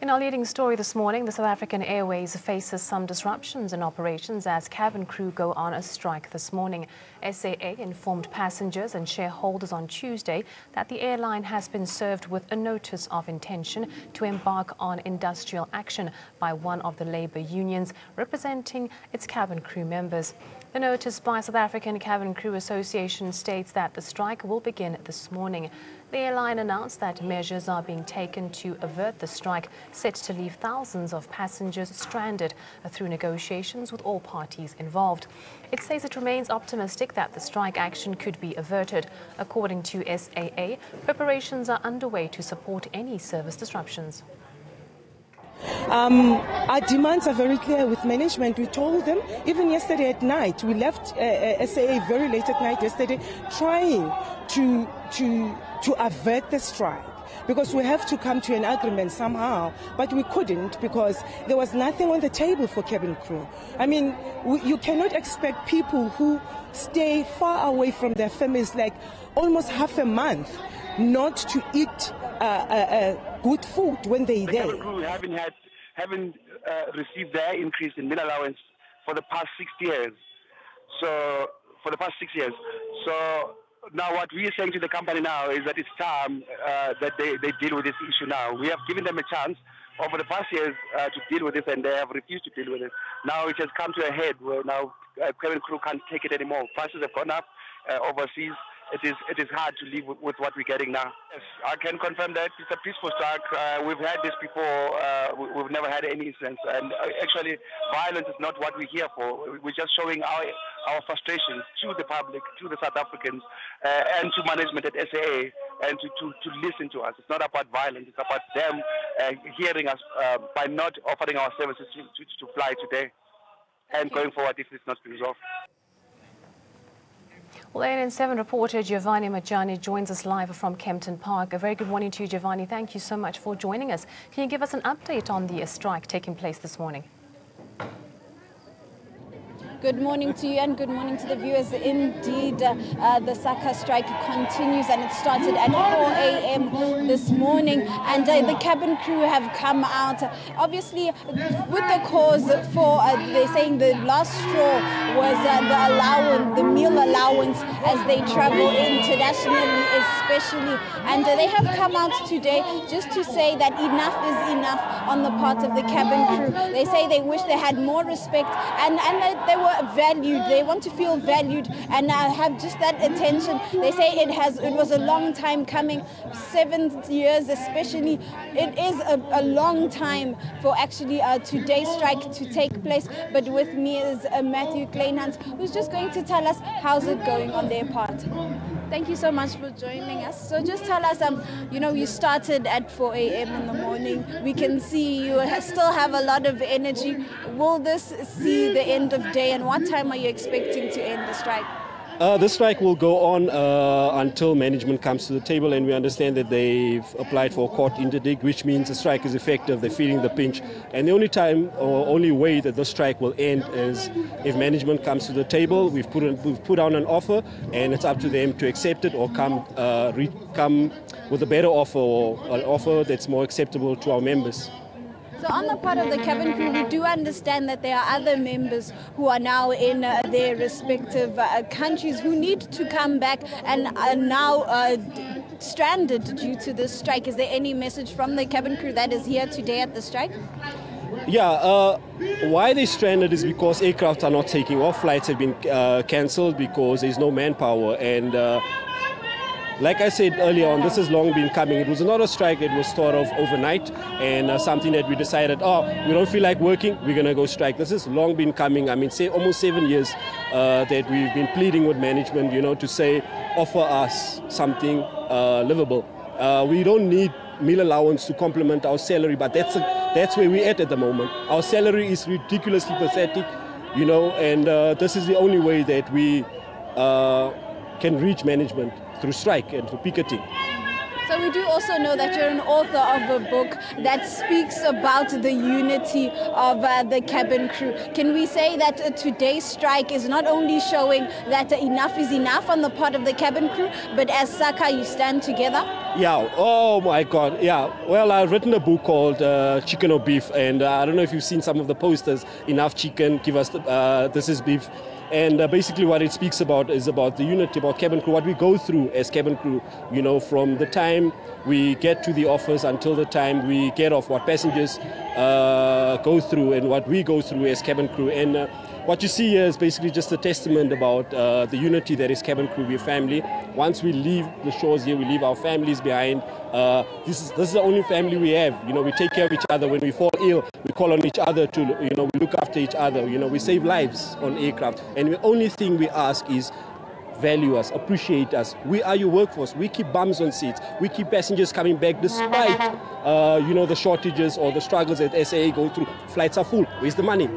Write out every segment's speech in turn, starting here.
In our leading story this morning, the South African Airways faces some disruptions in operations as cabin crew go on a strike this morning. SAA informed passengers and shareholders on Tuesday that the airline has been served with a notice of intention to embark on industrial action by one of the labour unions representing its cabin crew members. The notice by South African Cabin Crew Association states that the strike will begin this morning. The airline announced that measures are being taken to avert the strike, set to leave thousands of passengers stranded through negotiations with all parties involved. It says it remains optimistic that the strike action could be averted. According to SAA, preparations are underway to support any service disruptions. Our demands are very clear with management. We told them, even yesterday at night, we left SAA very late at night yesterday, trying to avert the strike, because we have to come to an agreement somehow, but we couldn't because there was nothing on the table for cabin crew. I mean, you cannot expect people who stay far away from their families, like almost half a month, not to eat good food when they're there. The cabin crew haven't received their increase in meal allowance for the past 6 years. So now what we are saying to the company now is that it's time that they deal with this issue now. We have given them a chance over the past years to deal with this, and they have refused to deal with it. Now it has come to a head where now cabin crew can't take it anymore. Prices have gone up overseas. It is hard to live with what we're getting now. Yes, I can confirm that it's a peaceful strike. We've had this before. We've never had any incidents, and actually violence is not what we're here for. We're just showing our frustrations to the public, to the South Africans, and to management at SAA, and to listen to us. It's not about violence. It's about them hearing us by not offering our services to fly today and going forward if it's not resolved. Well, ANN7 reporter Giovanni Majani joins us live from Kempton Park. A very good morning to you, Giovanni. Thank you so much for joining us. Can you give us an update on the strike taking place this morning? Good morning to you and good morning to the viewers. Indeed, the SAA strike continues, and it started at 4 a.m. this morning, and the cabin crew have come out, obviously with the cause for, they're saying the last straw was the meal allowance as they travel internationally especially, and they have come out today just to say that enough is enough on the part of the cabin crew. They say they wish they had more respect and that they were valued. They want to feel valued and have just that attention. They say it was a long time coming, 7 years especially. It is a long time for actually today's strike to take place. But with me is Matthew Kleinhans, who's just going to tell us how's it going on their part. Thank you so much for joining us. So just tell us, you started at 4 a.m. in the morning. We can see you still have a lot of energy. Will this see the end of day, and what time are you expecting to end the strike? The strike will go on until management comes to the table, and we understand that they've applied for a court interdict, which means the strike is effective. They're feeling the pinch, and the only time or only way that the strike will end is if management comes to the table. We've put down an offer, and it's up to them to accept it or come with a better offer, or an offer that's more acceptable to our members. So on the part of the cabin crew, we do understand that there are other members who are now in their respective countries who need to come back and are now stranded due to this strike. Is there any message from the cabin crew that is here today at the strike? Yeah, why they're stranded is because aircraft are not taking off. Flights have been cancelled because there's no manpower, and like I said earlier on, this has long been coming. It was not a strike, it was thought of overnight, and something that we decided, we don't feel like working, we're going to go strike. This has long been coming. I mean, almost 7 years that we've been pleading with management, to say, offer us something livable. We don't need meal allowance to complement our salary, but that's where we're at the moment. Our salary is ridiculously pathetic, and this is the only way that we can reach management, through strike and through picketing. So we do also know that you're an author of a book that speaks about the unity of the cabin crew. Can we say that today's strike is not only showing that enough is enough on the part of the cabin crew, but as SACA you stand together? Yeah, oh my God, yeah. Well, I've written a book called Chicken or Beef, and I don't know if you've seen some of the posters. Enough chicken, give us, this is beef. And basically what it speaks about is about the unity, about cabin crew, what we go through as cabin crew, you know, from the time we get to the office until the time we get off, what passengers go through and what we go through as cabin crew. And what you see here is basically just a testament about the unity that is cabin crew. We're family. Once we leave the shores here, we leave our families behind. This is the only family we have. You know, we take care of each other. When we fall ill, we call on each other to, you know, we look after each other. You know, we save lives on aircraft. And the only thing we ask is value us, appreciate us. We are your workforce. We keep bums on seats. We keep passengers coming back despite, you know, the shortages or the struggles that SAA go through. Flights are full. Where's the money?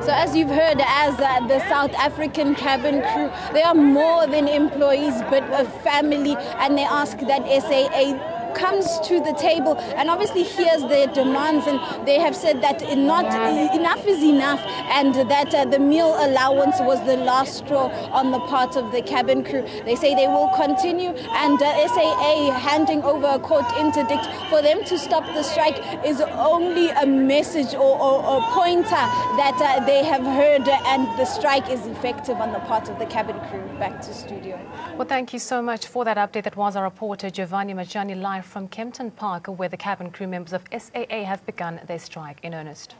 So as you've heard, as the South African cabin crew, they are more than employees but a family, and they ask that SAA comes to the table and obviously hears their demands, and they have said that enough is enough, and that the meal allowance was the last straw on the part of the cabin crew. They say they will continue, and SAA handing over a court interdict for them to stop the strike is only a message or a pointer that they have heard, and the strike is effective on the part of the cabin crew. Back to studio. Well, thank you so much for that update. That was our reporter Giovanni Majani live from Kempton Park, where the cabin crew members of SAA have begun their strike in earnest.